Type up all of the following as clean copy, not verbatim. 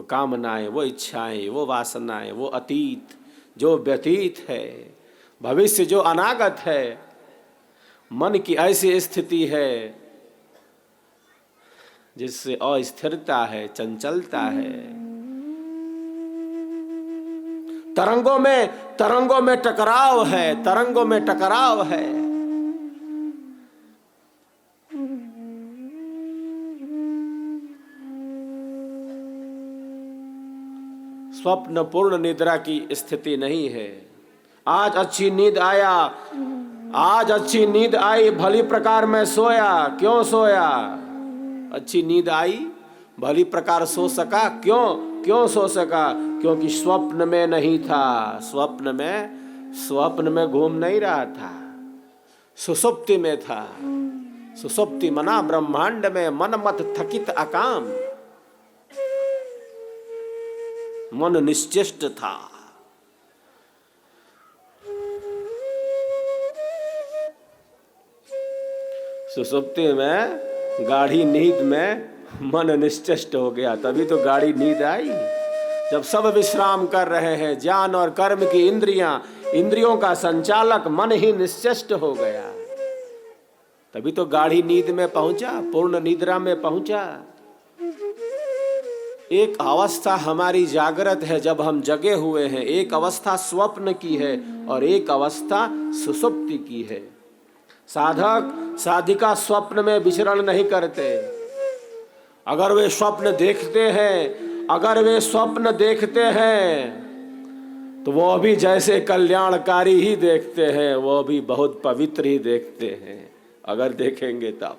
कामनाएं, वो इच्छाएं, वो वासनाएं, वो अतीत जो व्यतीत है, भविष्य जो अनागत है, मन की ऐसी स्थिति है जिससे अस्थिरता है, चंचलता है। तरंगों में टकराव है, तरंगों में टकराव है। स्वप्न पूर्ण निद्रा की स्थिति नहीं है। आज अच्छी नींद आया, आज अच्छी नींद आई, भली प्रकार में सोया। क्यों सोया? अच्छी नींद आई, भली प्रकार सो सका। क्यों सो सका? क्योंकि स्वप्न में नहीं था। स्वप्न में घूम नहीं रहा था, सुषुप्ति में था। सुषुप्ति मना ब्रह्मांड में, मन मत थकित अकाम, मन निश्चेष्ट था। सुषुप्ति में, गाढ़ी नींद में मन निश्चेष्ट हो गया, तभी तो गाढ़ी नींद आई। जब सब विश्राम कर रहे हैं, ज्ञान और कर्म की इंद्रियों का संचालक मन ही निश्चेष्ट हो गया, तभी तो गाढ़ी नींद में पहुंचा, पूर्ण निद्रा में पहुंचा। एक अवस्था हमारी जागृत है जब हम जगे हुए हैं, एक अवस्था स्वप्न की है और एक अवस्था सुषुप्ति की है। साधक साधिका स्वप्न में विचरण नहीं करते। अगर वे स्वप्न देखते हैं तो वो भी जैसे कल्याणकारी ही देखते हैं, वो भी बहुत पवित्र ही देखते हैं, अगर देखेंगे तब।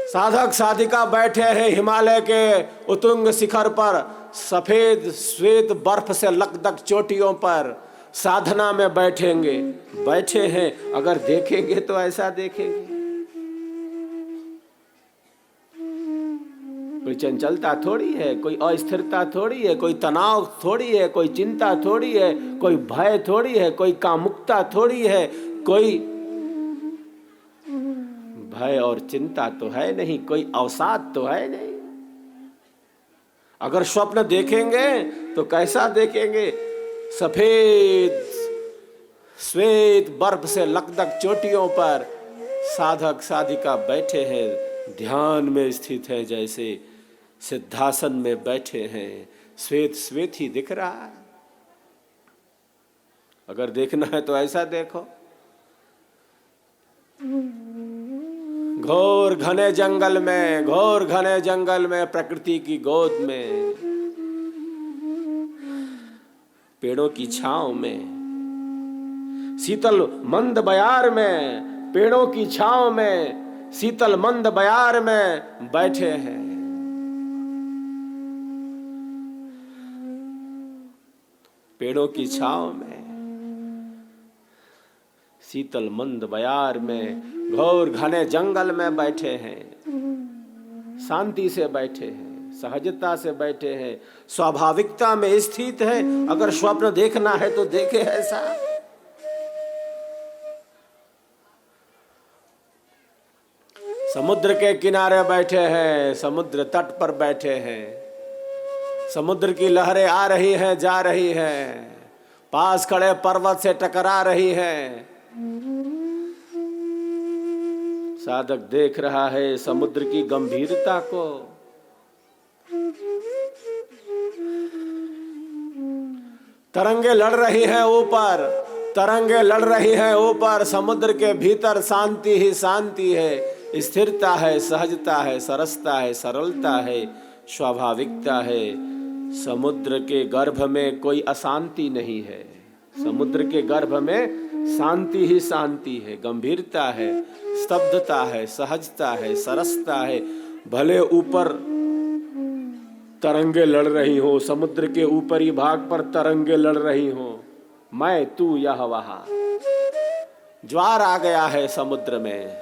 साधक साधिका बैठे हैं हिमालय के उत्तुंग शिखर पर, सफेद श्वेत बर्फ से लकदक चोटियों पर साधना में बैठे हैं। अगर देखेंगे तो ऐसा देखेंगे। कोई चंचलता थोड़ी है, कोई अस्थिरता थोड़ी है, कोई तनाव थोड़ी है, कोई चिंता थोड़ी है, कोई भय थोड़ी है, कोई कामुकता थोड़ी है। कोई भय और चिंता तो है नहीं, कोई अवसाद तो है नहीं। अगर स्वप्न देखेंगे तो कैसा देखेंगे? सफेद श्वेत बर्फ से लकदक चोटियों पर साधक साधिका बैठे हैं, ध्यान में स्थित है, जैसे सिद्धासन में बैठे हैं। श्वेत श्वेत ही दिख रहा है। अगर देखना है तो ऐसा देखो। घोर घने जंगल में प्रकृति की गोद में, पेड़ों की छांव में, शीतल मंद बयार में, पेड़ों की छांव में, शीतल मंद बयार में बैठे हैं। पेड़ों की छांव में, शीतल मंद बयार में, घोर घने जंगल में बैठे हैं। शांति से बैठे हैं, सहजता से बैठे हैं, स्वाभाविकता में स्थित है। अगर स्वप्न देखना है तो देखे ऐसा। समुद्र के किनारे बैठे हैं, समुद्र तट पर बैठे हैं। समुद्र की लहरें आ रही हैं, जा रही हैं, पास खड़े पर्वत से टकरा रही हैं। साधक देख रहा है समुद्र की गंभीरता को। तरंगे लड़ रही हैं ऊपर, तरंगे लड़ रही हैं ऊपर। समुद्र के भीतर शांति ही शांति है, स्थिरता है, सहजता है, सरसता है, सरलता है, स्वाभाविकता है। समुद्र के गर्भ में कोई अशांति नहीं है। समुद्र के गर्भ में शांति ही शांति है, गंभीरता है, स्तब्धता है, सहजता है, सरसता है। भले ऊपर तरंगे लड़ रही हो, समुद्र के ऊपरी भाग पर तरंगे लड़ रही हो, मैं तू यह वहां, ज्वार आ गया है समुद्र में।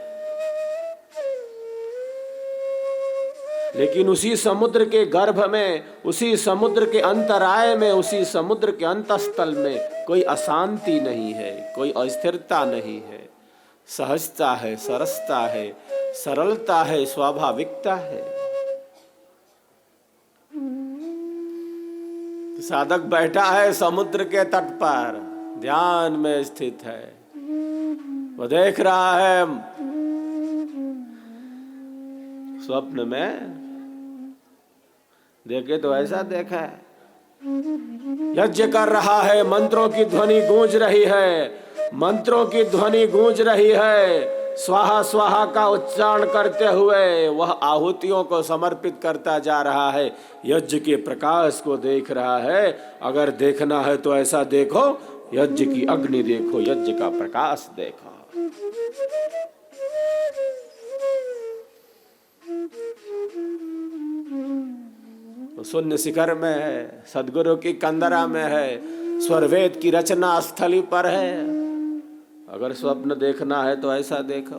लेकिन उसी समुद्र के गर्भ में, उसी समुद्र के अंतराय में, उसी समुद्र के अंतस्थल में कोई अशांति नहीं है, कोई अस्थिरता नहीं है। सहजता है, सरसता है, सरलता है, स्वाभाविकता है। साधक बैठा है समुद्र के तट पर, ध्यान में स्थित है, वो देख रहा है स्वप्न में, देखे तो ऐसा देखा है, यज्ञ कर रहा है, मंत्रों की ध्वनि गूंज रही है, मंत्रों की ध्वनि गूंज रही है, स्वाहा स्वाहा का उच्चारण करते हुए वह आहुतियों को समर्पित करता जा रहा है, यज्ञ के प्रकाश को देख रहा है। अगर देखना है तो ऐसा देखो, यज्ञ की अग्नि देखो, यज्ञ का प्रकाश देखो। तो शून्य शिखर में है, सदगुरु की कंदरा में है, स्वरवेद की रचना स्थली पर है। अगर स्वप्न देखना है तो ऐसा देखो।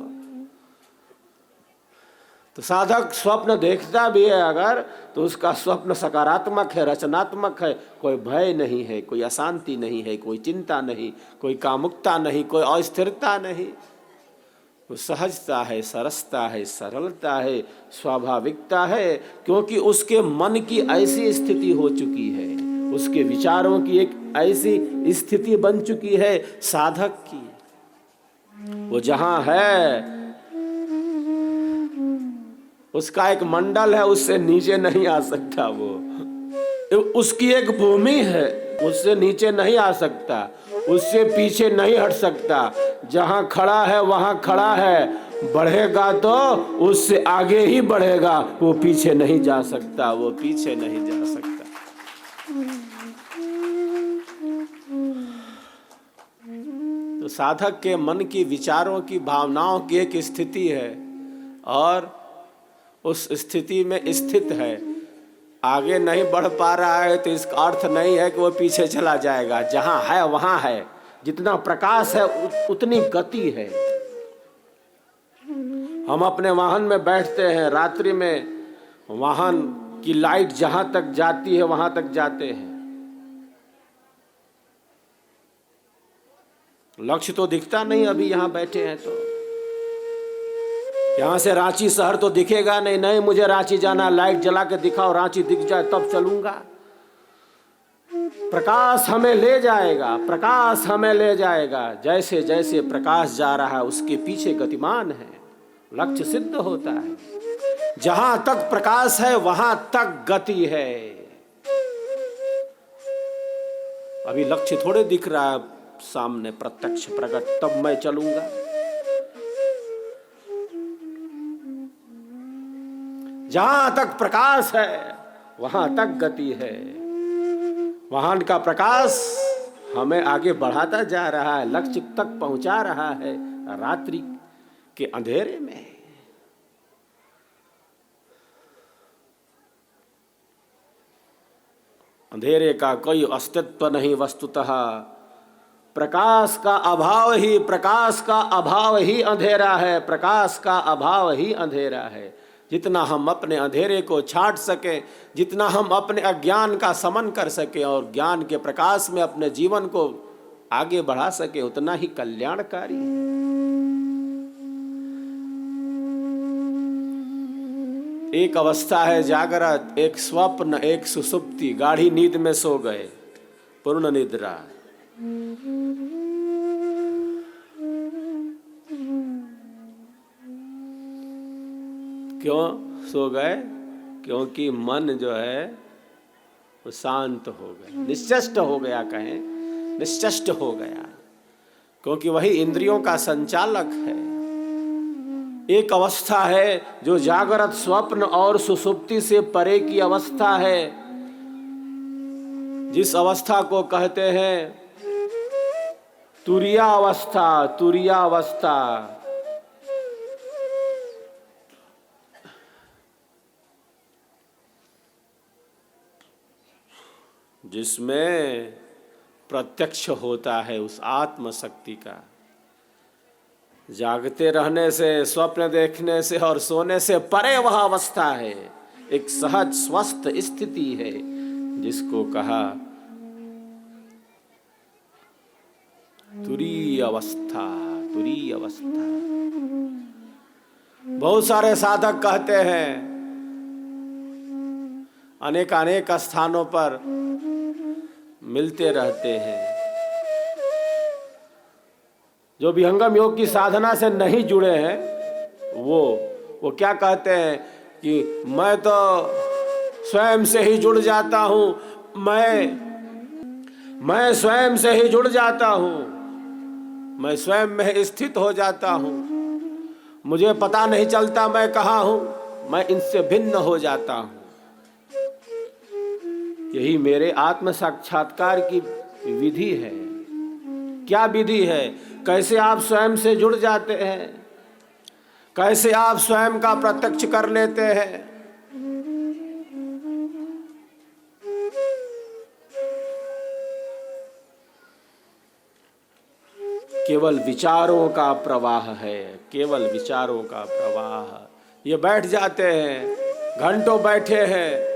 तो साधक स्वप्न देखता भी है अगर, तो उसका स्वप्न सकारात्मक है, रचनात्मक है, कोई भय नहीं है, कोई अशांति नहीं है, कोई चिंता नहीं, कोई कामुकता नहीं, कोई अस्थिरता नहीं, वो सहजता है, सरसता है, सरलता है, स्वाभाविकता है, क्योंकि उसके मन की ऐसी स्थिति हो चुकी है, उसके विचारों की एक ऐसी स्थिति बन चुकी है साधक की। वो जहां है उसका एक मंडल है, उससे नीचे नहीं आ सकता। वो उसकी एक भूमि है, उससे नीचे नहीं आ सकता, उससे पीछे नहीं हट सकता। जहां खड़ा है वहां खड़ा है, बढ़ेगा तो उससे आगे ही बढ़ेगा, वो पीछे नहीं जा सकता, वो पीछे नहीं जा सकता। तो साधक के मन की, विचारों की, भावनाओं की एक स्थिति है और उस स्थिति में स्थित है, आगे नहीं बढ़ पा रहा है, तो इसका अर्थ नहीं है कि वो पीछे चला जाएगा। जहां है वहां है, जितना प्रकाश है उतनी गति है। हम अपने वाहन में बैठते हैं, रात्रि में वाहन की लाइट जहां तक जाती है वहां तक जाते हैं, लक्ष्य तो दिखता नहीं। अभी यहां बैठे हैं तो यहां से रांची शहर तो दिखेगा नहीं, नहीं मुझे रांची जाना, लाइट जला के दिखाओ, रांची दिख जाए तब चलूंगा। प्रकाश हमें ले जाएगा, प्रकाश हमें ले जाएगा। जैसे जैसे प्रकाश जा रहा है उसके पीछे गतिमान है, लक्ष्य सिद्ध होता है। जहां तक प्रकाश है वहां तक गति है। अभी लक्ष्य थोड़े दिख रहा है सामने प्रत्यक्ष प्रकट, तब मैं चलूंगा। जहां तक प्रकाश है वहां तक गति है। वाहन का प्रकाश हमें आगे बढ़ाता जा रहा है, लक्ष्य तक पहुंचा रहा है रात्रि के अंधेरे में। अंधेरे का कोई अस्तित्व नहीं वस्तुतः, प्रकाश का अभाव ही, प्रकाश का अभाव ही अंधेरा है, प्रकाश का अभाव ही अंधेरा है। जितना हम अपने अंधेरे को छांट सके, जितना हम अपने अज्ञान का समन कर सके और ज्ञान के प्रकाश में अपने जीवन को आगे बढ़ा सके, उतना ही कल्याणकारी है। एक अवस्था है जागृत, एक स्वप्न, एक सुषुप्ति। गाढ़ी नींद में सो गए, पूर्ण निद्रा। क्यों सो गए? क्योंकि मन जो है वो शांत हो गया, निश्चष्ट हो गया, कहें निश्चष्ट हो गया, क्योंकि वही इंद्रियों का संचालक है। एक अवस्था है जो जागृत, स्वप्न और सुषुप्ति से परे की अवस्था है, जिस अवस्था को कहते हैं तुरिया अवस्था। तुरिया अवस्था जिसमें प्रत्यक्ष होता है उस आत्म शक्ति का। जागते रहने से, स्वप्न देखने से और सोने से परे वह अवस्था है, एक सहज स्वस्थ स्थिति है, जिसको कहा तुरीय अवस्था। तुरीय अवस्था बहुत सारे साधक कहते हैं, अनेक स्थानों पर मिलते रहते हैं। जो विहंगम योग की साधना से नहीं जुड़े हैं वो क्या कहते हैं कि मैं तो स्वयं से ही जुड़ जाता हूँ, मैं स्वयं से ही जुड़ जाता हूँ, मैं स्वयं में स्थित हो जाता हूँ, मुझे पता नहीं चलता मैं कहाँ हूँ, मैं इनसे भिन्न हो जाता हूँ। यही मेरे आत्म साक्षात्कार की विधि है। क्या विधि है? कैसे आप स्वयं से जुड़ जाते हैं, कैसे आप स्वयं का प्रत्यक्ष कर लेते हैं। केवल विचारों का प्रवाह है, केवल विचारों का प्रवाह। ये बैठ जाते हैं, घंटों बैठे हैं,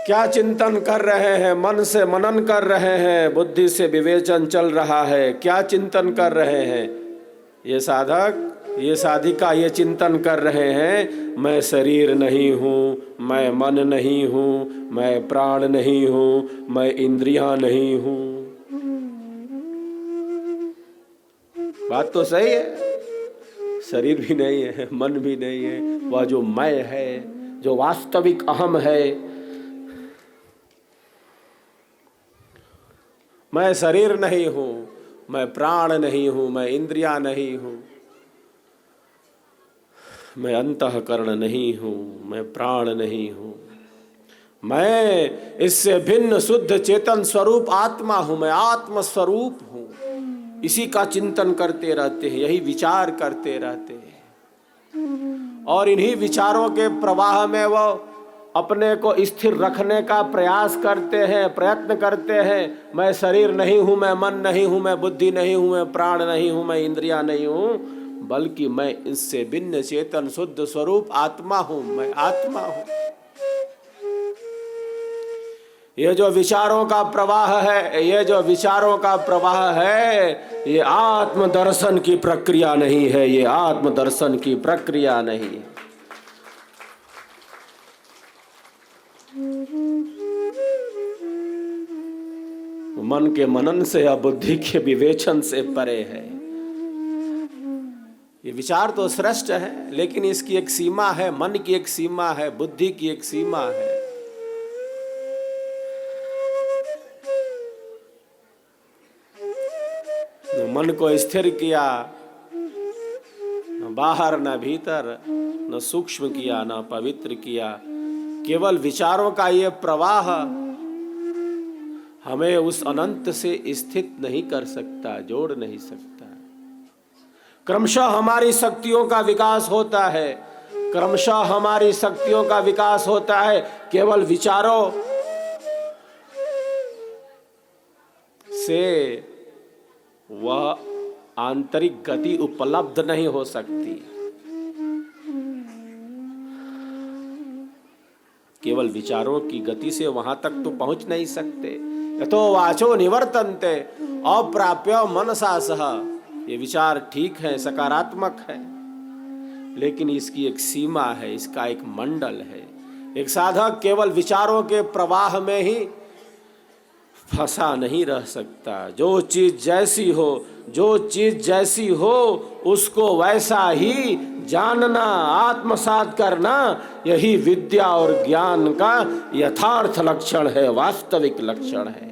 क्या चिंतन कर रहे हैं, मन से मनन कर रहे हैं, बुद्धि से विवेचन चल रहा है। क्या चिंतन कर रहे हैं ये साधक, ये साधिका? ये चिंतन कर रहे हैं, मैं शरीर नहीं हूँ, मैं मन नहीं हूँ, मैं प्राण नहीं हूँ, मैं इंद्रियां नहीं हूँ। बात तो सही है, शरीर भी नहीं है, मन भी नहीं है। वह जो मैं है, जो वास्तविक अहम है, मैं शरीर नहीं हूँ, मैं प्राण नहीं हूँ, मैं इंद्रियां नहीं हूँ, मैं अंतःकरण नहीं हूँ, मैं प्राण नहीं हूँ, मैं इससे भिन्न शुद्ध चेतन स्वरूप आत्मा हूँ, मैं आत्म स्वरूप हूँ। इसी का चिंतन करते रहते हैं, यही विचार करते रहते हैं और इन्हीं विचारों के प्रवाह में वो अपने को स्थिर रखने का प्रयास करते हैं, प्रयत्न करते हैं। मैं शरीर नहीं हूँ, मैं मन नहीं हूँ, मैं बुद्धि नहीं हूँ, मैं प्राण नहीं हूँ, मैं इंद्रियां नहीं हूँ, बल्कि मैं इससे भिन्न चेतन शुद्ध स्वरूप आत्मा हूँ, मैं आत्मा हूँ। ये जो विचारों का प्रवाह है, ये जो विचारों का प्रवाह है, ये आत्म दर्शन की प्रक्रिया नहीं है, ये आत्म दर्शन की प्रक्रिया नहीं है। मन के मनन से या बुद्धि के विवेचन से परे है। ये विचार तो श्रेष्ठ है, लेकिन इसकी एक सीमा है, मन की एक सीमा है, बुद्धि की एक सीमा है। मन को स्थिर किया, न बाहर न भीतर, न सूक्ष्म किया, न पवित्र किया। केवल विचारों का ये प्रवाह हमें उस अनंत से स्थित नहीं कर सकता, जोड़ नहीं सकता। क्रमशः हमारी शक्तियों का विकास होता है, क्रमशः हमारी शक्तियों का विकास होता है। केवल विचारों से वह आंतरिक गति उपलब्ध नहीं हो सकती। केवल विचारों की गति से वहां तक तो पहुंच नहीं सकते। यतो वाचो निवर्तन्ते अप्राप्य मनसा सह। ये विचार ठीक है, सकारात्मक है, लेकिन इसकी एक सीमा है, इसका एक मंडल है। एक साधक केवल विचारों के प्रवाह में ही फंसा नहीं रह सकता। जो चीज जैसी हो, जो चीज जैसी हो उसको वैसा ही जानना, आत्मसात करना, यही विद्या और ज्ञान का यथार्थ लक्षण है, वास्तविक लक्षण है।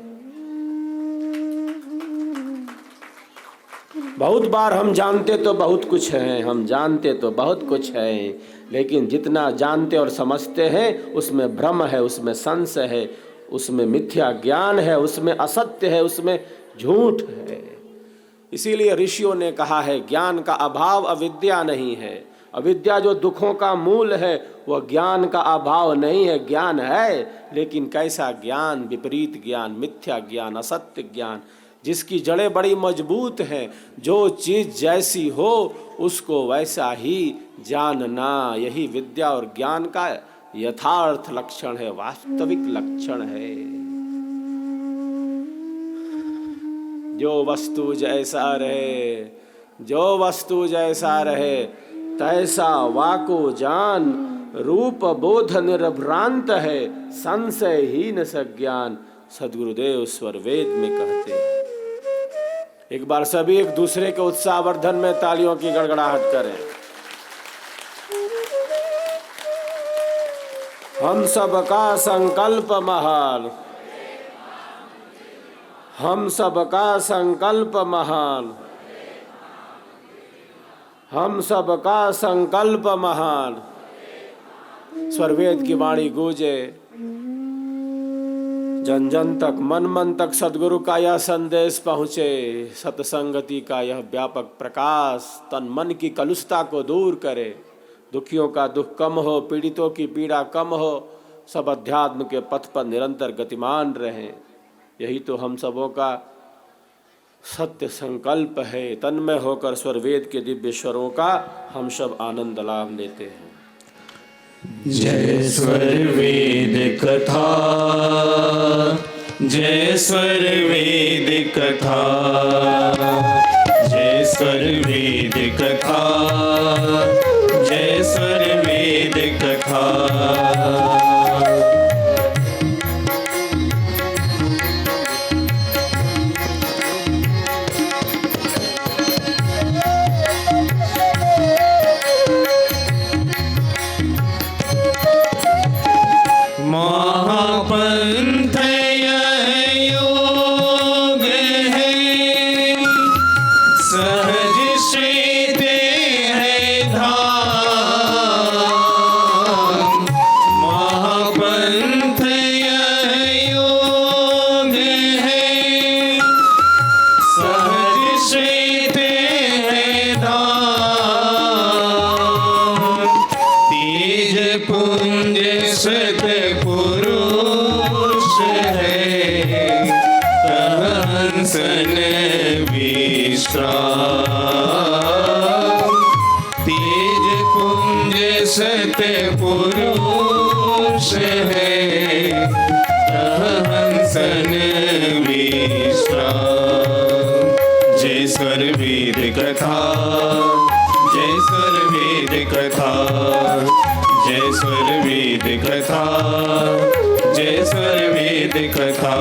बहुत बार हम जानते तो बहुत कुछ है, हम जानते तो बहुत कुछ है, लेकिन जितना जानते और समझते हैं उसमें भ्रम है, उसमें संशय है, उसमें मिथ्या ज्ञान है, उसमें असत्य है, उसमें झूठ है। इसीलिए ऋषियों ने कहा है, ज्ञान का अभाव अविद्या नहीं है। अविद्या जो दुखों का मूल है, वह ज्ञान का अभाव नहीं है, ज्ञान है, लेकिन कैसा ज्ञान? विपरीत ज्ञान, मिथ्या ज्ञान, असत्य ज्ञान, जिसकी जड़ें बड़ी मजबूत हैं। जो चीज जैसी हो उसको वैसा ही जानना, यही विद्या और ज्ञान का यथार्थ लक्षण है, वास्तविक लक्षण है। जो वस्तु जैसा रहे, जो वस्तु जैसा रहे, तैसा वाको जान। रूप बोध निर्भ्रांत है, संशयहीन सज्ञान। सद्गुरुदेव स्वर वेद में कहते हैं। एक बार सभी एक दूसरे के उत्साहवर्धन में तालियों की गड़गड़ाहट करें। हम सबका संकल्प महान, हम सबका संकल्प महान, हम सबका संकल्प महान। स्वरवेद की वाणी गूंजे, जन जन तक, मन मन तक सद्गुरु का यह संदेश पहुँचे। सत्संगति का यह व्यापक प्रकाश तन मन की कलुषता को दूर करे। दुखियों का दुख कम हो, पीड़ितों की पीड़ा कम हो, सब अध्यात्म के पथ पर निरंतर गतिमान रहें। यही तो हम सबों का सत्य संकल्प है। तन्मय होकर स्वरवेद के दिव्य स्वरों का हम सब आनंद लाभ लेते हैं। जय स्वर वेद कथा, जय स्वर वेद कथा, जय स्वर वेद कथा, जय स्वर वेद कथा। महापंथ यह योग है, सहज श्वेत है धाम। महापंथ यह योग है, सहज श्वेत है धाम। तेज पुंज सत पुरुष है, हंसन विश्राम। तेज पुंज सत पुरुष है, हंसन विश्राम। जय स्वर वेद कथा, जय स्वर वेद कथा, जय स्वर वेद कथा, जय स्वर वेद कथा।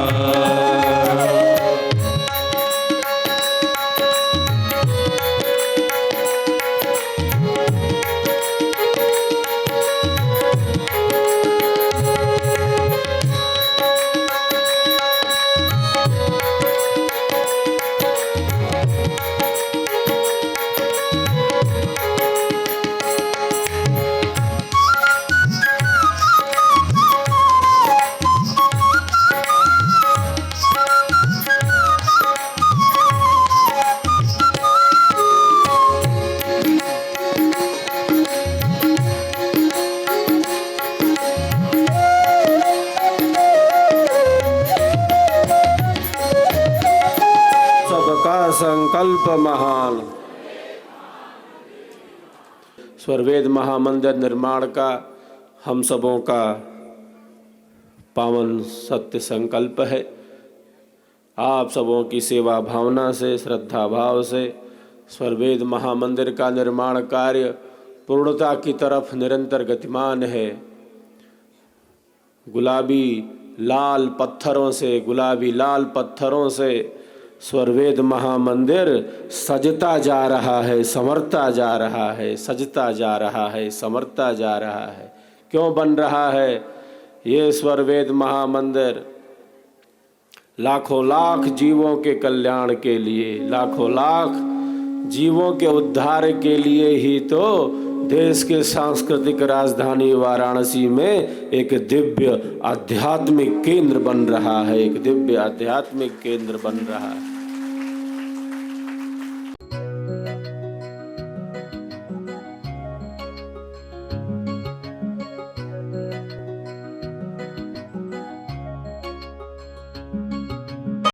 संकल्प महान। स्वरवेद महामंदिर निर्माण का हम सबों का पावन सत्य संकल्प है। आप सबों की सेवा भावना से, श्रद्धा भाव से स्वरवेद महामंदिर का निर्माण कार्य पूर्णता की तरफ निरंतर गतिमान है। गुलाबी लाल पत्थरों से, गुलाबी लाल पत्थरों से स्वरवेद महामंदिर सजता जा रहा है, संवरता जा रहा है, सजता जा रहा है, संवरता जा रहा है। क्यों बन रहा है ये स्वरवेद महामंदिर? लाखों लाख जीवों के कल्याण के लिए, लाखों लाख जीवों के उद्धार के लिए ही तो देश के सांस्कृतिक राजधानी वाराणसी में एक दिव्य आध्यात्मिक केंद्र बन रहा है, एक दिव्य आध्यात्मिक केंद्र बन रहा है।